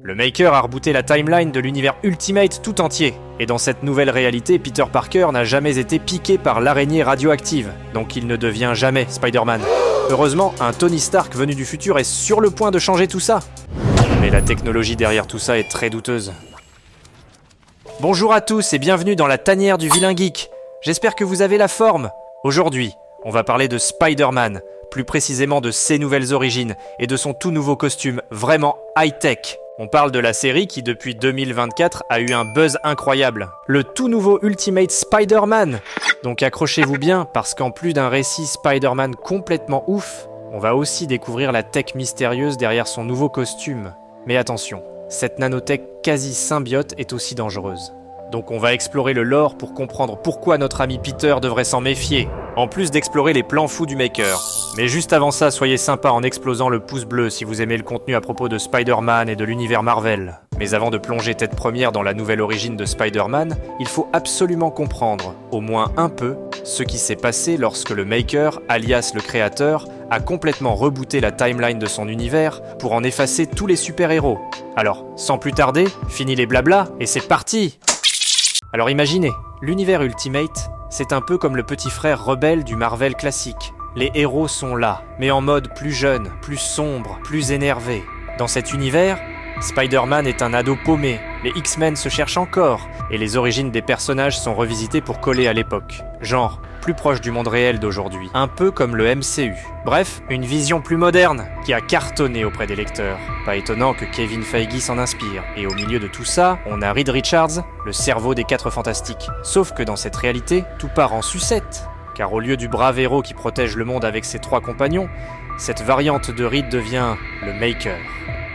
Le Maker a rebooté la timeline de l'univers Ultimate tout entier. Et dans cette nouvelle réalité, Peter Parker n'a jamais été piqué par l'araignée radioactive, donc il ne devient jamais Spider-Man. Heureusement, un Tony Stark venu du futur est sur le point de changer tout ça. Mais la technologie derrière tout ça est très douteuse. Bonjour à tous et bienvenue dans la tanière du vilain geek. J'espère que vous avez la forme. Aujourd'hui, on va parler de Spider-Man, plus précisément de ses nouvelles origines et de son tout nouveau costume, vraiment high-tech. On parle de la série qui, depuis 2024, a eu un buzz incroyable. Le tout nouveau Ultimate Spider-Man. Donc accrochez-vous bien, parce qu'en plus d'un récit Spider-Man complètement ouf, on va aussi découvrir la tech mystérieuse derrière son nouveau costume. Mais attention, cette nanotech quasi symbiote est aussi dangereuse. Donc on va explorer le lore pour comprendre pourquoi notre ami Peter devrait s'en méfier, en plus d'explorer les plans fous du Maker. Mais juste avant ça, soyez sympa en explosant le pouce bleu si vous aimez le contenu à propos de Spider-Man et de l'univers Marvel. Mais avant de plonger tête première dans la nouvelle origine de Spider-Man, il faut absolument comprendre, au moins un peu, ce qui s'est passé lorsque le Maker, alias le créateur, a complètement rebooté la timeline de son univers pour en effacer tous les super-héros. Alors, sans plus tarder, fini les blablas et c'est parti! Alors imaginez, l'univers Ultimate, c'est un peu comme le petit frère rebelle du Marvel classique. Les héros sont là, mais en mode plus jeune, plus sombre, plus énervé. Dans cet univers, Spider-Man est un ado paumé, les X-Men se cherchent encore, et les origines des personnages sont revisitées pour coller à l'époque. Genre, plus proche du monde réel d'aujourd'hui, un peu comme le MCU. Bref, une vision plus moderne, qui a cartonné auprès des lecteurs. Pas étonnant que Kevin Feige s'en inspire. Et au milieu de tout ça, on a Reed Richards, le cerveau des 4 Fantastiques. Sauf que dans cette réalité, tout part en sucette. Car au lieu du brave héros qui protège le monde avec ses 3 compagnons, cette variante de Reed devient le Maker.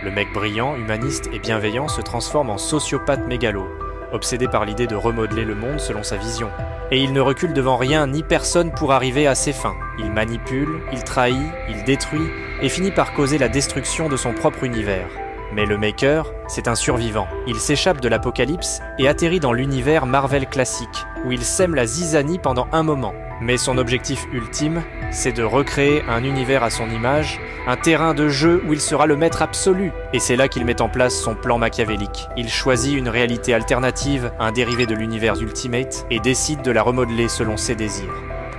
Le mec brillant, humaniste et bienveillant se transforme en sociopathe mégalo, obsédé par l'idée de remodeler le monde selon sa vision. Et il ne recule devant rien ni personne pour arriver à ses fins. Il manipule, il trahit, il détruit, et finit par causer la destruction de son propre univers. Mais le Maker, c'est un survivant. Il s'échappe de l'apocalypse et atterrit dans l'univers Marvel classique, où il sème la zizanie pendant un moment. Mais son objectif ultime, c'est de recréer un univers à son image, un terrain de jeu où il sera le maître absolu. Et c'est là qu'il met en place son plan machiavélique. Il choisit une réalité alternative, un dérivé de l'univers Ultimate, et décide de la remodeler selon ses désirs.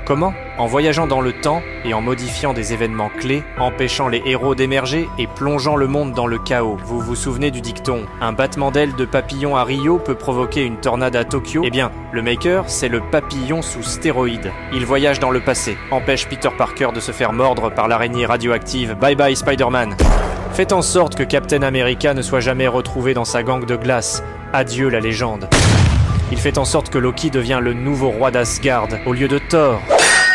Comment ? En voyageant dans le temps et en modifiant des événements clés, empêchant les héros d'émerger et plongeant le monde dans le chaos. Vous vous souvenez du dicton « Un battement d'aile de papillon à Rio peut provoquer une tornade à Tokyo ?» Eh bien, le Maker, c'est le papillon sous stéroïdes. Il voyage dans le passé, empêche Peter Parker de se faire mordre par l'araignée radioactive. Bye bye Spider-Man. Faites en sorte que Captain America ne soit jamais retrouvé dans sa gangue de glace. Adieu la légende. Il fait en sorte que Loki devient le nouveau roi d'Asgard au lieu de Thor.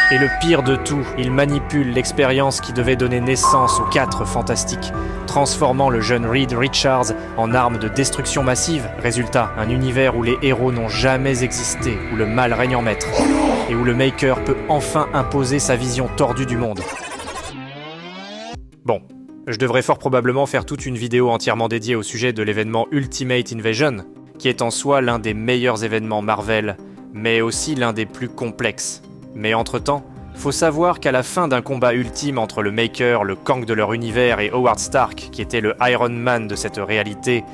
Et le pire de tout, il manipule l'expérience qui devait donner naissance aux 4 Fantastiques, transformant le jeune Reed Richards en arme de destruction massive. Résultat, un univers où les héros n'ont jamais existé, où le mal règne en maître, et où le Maker peut enfin imposer sa vision tordue du monde. Bon, je devrais fort probablement faire toute une vidéo entièrement dédiée au sujet de l'événement Ultimate Invasion, qui est en soi l'un des meilleurs événements Marvel, mais aussi l'un des plus complexes. Mais entre-temps, faut savoir qu'à la fin d'un combat ultime entre le Maker, le Kang de leur univers, et Howard Stark, qui était le Iron Man de cette réalité,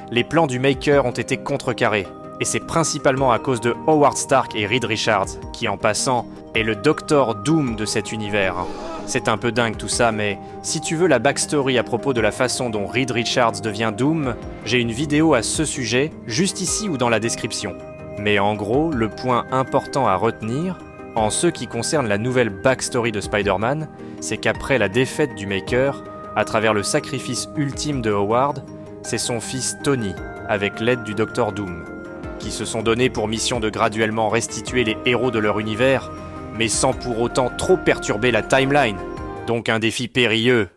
les plans du Maker ont été contrecarrés. Et c'est principalement à cause de Howard Stark et Reed Richards, qui en passant, est le Docteur Doom de cet univers. C'est un peu dingue tout ça, mais si tu veux la backstory à propos de la façon dont Reed Richards devient Doom, j'ai une vidéo à ce sujet, juste ici ou dans la description. Mais en gros, le point important à retenir, en ce qui concerne la nouvelle backstory de Spider-Man, c'est qu'après la défaite du Maker, à travers le sacrifice ultime de Howard, c'est son fils Tony, avec l'aide du Docteur Doom, qui se sont donnés pour mission de graduellement restituer les héros de leur univers, mais sans pour autant trop perturber la timeline, donc un défi périlleux.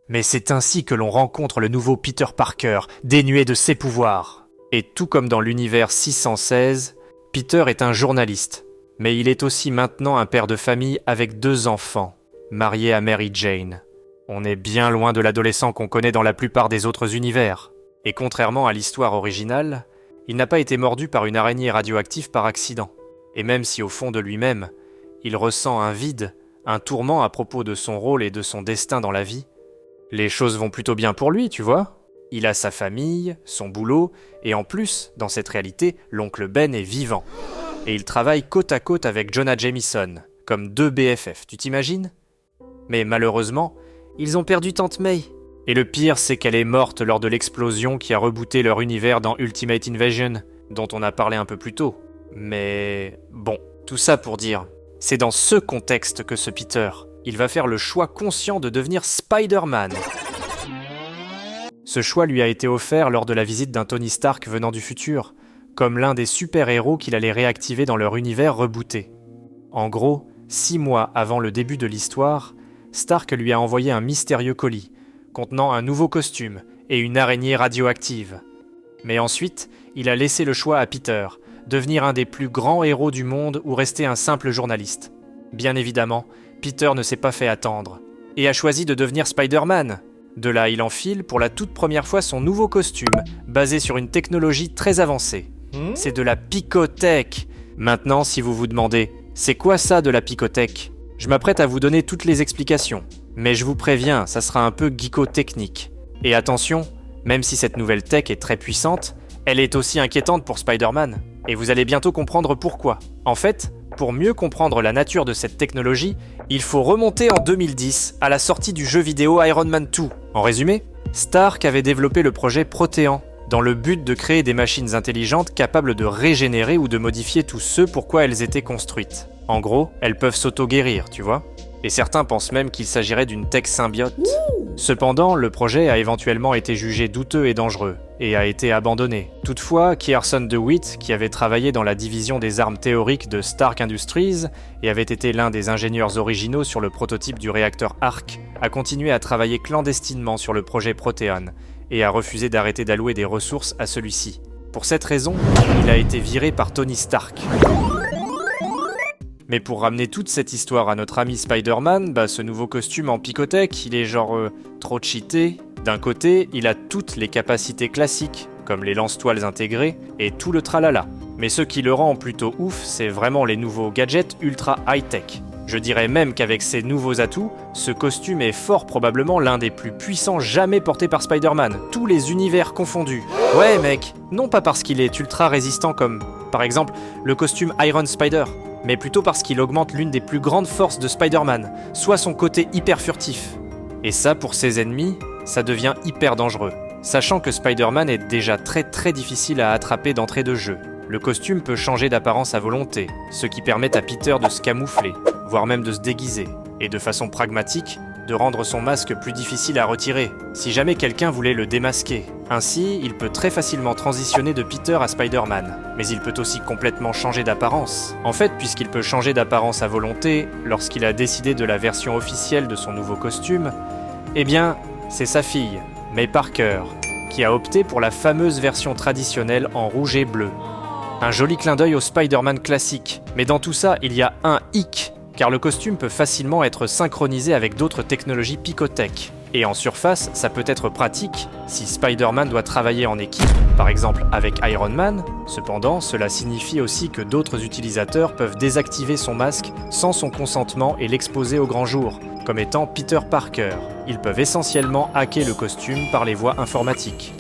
Mais c'est ainsi que l'on rencontre le nouveau Peter Parker, dénué de ses pouvoirs. Et tout comme dans l'univers 616, Peter est un journaliste, mais il est aussi maintenant un père de famille avec 2 enfants, marié à Mary Jane. On est bien loin de l'adolescent qu'on connaît dans la plupart des autres univers. Et contrairement à l'histoire originale, il n'a pas été mordu par une araignée radioactive par accident. Et même si au fond de lui-même, il ressent un vide, un tourment à propos de son rôle et de son destin dans la vie, les choses vont plutôt bien pour lui, tu vois. il a sa famille, son boulot, et en plus, dans cette réalité, l'oncle Ben est vivant. Et il travaille côte à côte avec Jonah Jameson, comme 2 BFF, tu t'imagines ? Mais malheureusement, ils ont perdu Tante May. Et le pire, c'est qu'elle est morte lors de l'explosion qui a rebooté leur univers dans Ultimate Invasion, dont on a parlé un peu plus tôt. Mais bon, tout ça pour dire, c'est dans ce contexte que ce Peter, il va faire le choix conscient de devenir Spider-Man. Ce choix lui a été offert lors de la visite d'un Tony Stark venant du futur, comme l'un des super-héros qu'il allait réactiver dans leur univers rebooté. En gros, 6 mois avant le début de l'histoire, Stark lui a envoyé un mystérieux colis, contenant un nouveau costume et une araignée radioactive. Mais ensuite, il a laissé le choix à Peter, devenir un des plus grands héros du monde ou rester un simple journaliste. Bien évidemment, Peter ne s'est pas fait attendre, et a choisi de devenir Spider-Man. De là, il enfile pour la toute première fois son nouveau costume, basé sur une technologie très avancée. C'est de la picotech. Maintenant, si vous vous demandez, c'est quoi ça de la picotech ? Je m'apprête à vous donner toutes les explications, mais je vous préviens, ça sera un peu geeko-technique. Et attention, même si cette nouvelle tech est très puissante, elle est aussi inquiétante pour Spider-Man. Et vous allez bientôt comprendre pourquoi. En fait, pour mieux comprendre la nature de cette technologie, il faut remonter en 2010, à la sortie du jeu vidéo Iron Man 2. En résumé, Stark avait développé le projet Protean, dans le but de créer des machines intelligentes capables de régénérer ou de modifier tous ceux pour quoi elles étaient construites. En gros, elles peuvent s'auto-guérir, tu vois ? Et certains pensent même qu'il s'agirait d'une tech symbiote. Cependant, le projet a éventuellement été jugé douteux et dangereux, et a été abandonné. Toutefois, Kierson DeWitt, qui avait travaillé dans la division des armes théoriques de Stark Industries, et avait été l'un des ingénieurs originaux sur le prototype du réacteur Arc, a continué à travailler clandestinement sur le projet Protean, et a refusé d'arrêter d'allouer des ressources à celui-ci. Pour cette raison, il a été viré par Tony Stark. Mais pour ramener toute cette histoire à notre ami Spider-Man, ce nouveau costume en picotech, il est genre trop cheaté. D'un côté, il a toutes les capacités classiques, comme les lance-toiles intégrées, et tout le tralala. Mais ce qui le rend plutôt ouf, c'est vraiment les nouveaux gadgets ultra high-tech. Je dirais même qu'avec ces nouveaux atouts, ce costume est fort probablement l'un des plus puissants jamais portés par Spider-Man, tous les univers confondus. Ouais mec, non pas parce qu'il est ultra résistant comme, par exemple, le costume Iron Spider, mais plutôt parce qu'il augmente l'une des plus grandes forces de Spider-Man, soit son côté hyper furtif. Et ça, pour ses ennemis, ça devient hyper dangereux, sachant que Spider-Man est déjà très difficile à attraper d'entrée de jeu. Le costume peut changer d'apparence à volonté, ce qui permet à Peter de se camoufler, voire même de se déguiser, et de façon pragmatique, de rendre son masque plus difficile à retirer, si jamais quelqu'un voulait le démasquer. Ainsi, il peut très facilement transitionner de Peter à Spider-Man, mais il peut aussi complètement changer d'apparence. En fait, puisqu'il peut changer d'apparence à volonté, lorsqu'il a décidé de la version officielle de son nouveau costume, eh bien, c'est sa fille, May Parker, qui a opté pour la fameuse version traditionnelle en rouge et bleu. Un joli clin d'œil au Spider-Man classique, mais dans tout ça, il y a un hic, car le costume peut facilement être synchronisé avec d'autres technologies picotech. Et en surface, ça peut être pratique si Spider-Man doit travailler en équipe, par exemple avec Iron Man. Cependant, cela signifie aussi que d'autres utilisateurs peuvent désactiver son masque sans son consentement et l'exposer au grand jour, comme étant Peter Parker. Ils peuvent essentiellement hacker le costume par les voies informatiques.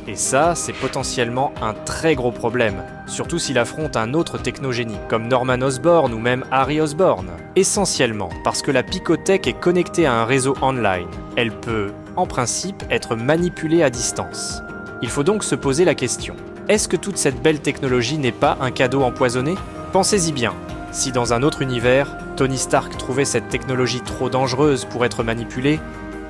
Et ça, c'est potentiellement un très gros problème, surtout s'il affronte un autre technogénie, comme Norman Osborn ou même Harry Osborn. Essentiellement parce que la picotech est connectée à un réseau online. Elle peut, en principe, être manipulée à distance. Il faut donc se poser la question, est-ce que toute cette belle technologie n'est pas un cadeau empoisonné ? Pensez-y bien, si dans un autre univers, Tony Stark trouvait cette technologie trop dangereuse pour être manipulée,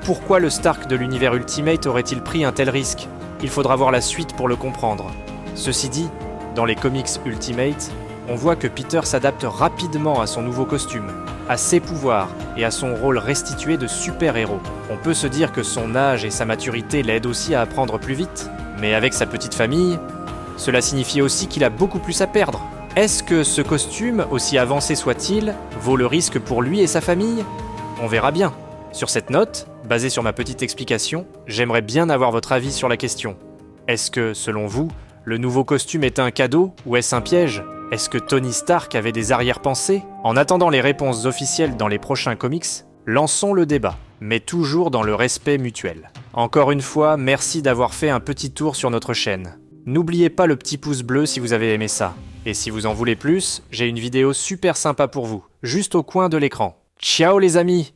pourquoi le Stark de l'univers Ultimate aurait-il pris un tel risque ? Il faudra voir la suite pour le comprendre. Ceci dit, dans les comics Ultimate, on voit que Peter s'adapte rapidement à son nouveau costume, à ses pouvoirs et à son rôle restitué de super-héros. On peut se dire que son âge et sa maturité l'aident aussi à apprendre plus vite, mais avec sa petite famille, cela signifie aussi qu'il a beaucoup plus à perdre. Est-ce que ce costume, aussi avancé soit-il, vaut le risque pour lui et sa famille ? On verra bien. Sur cette note, basée sur ma petite explication, j'aimerais bien avoir votre avis sur la question. Est-ce que, selon vous, le nouveau costume est un cadeau ou est-ce un piège ? Est-ce que Tony Stark avait des arrière-pensées ? En attendant les réponses officielles dans les prochains comics, lançons le débat, mais toujours dans le respect mutuel. Encore une fois, merci d'avoir fait un petit tour sur notre chaîne. N'oubliez pas le petit pouce bleu si vous avez aimé ça. Et si vous en voulez plus, j'ai une vidéo super sympa pour vous, juste au coin de l'écran. Ciao les amis!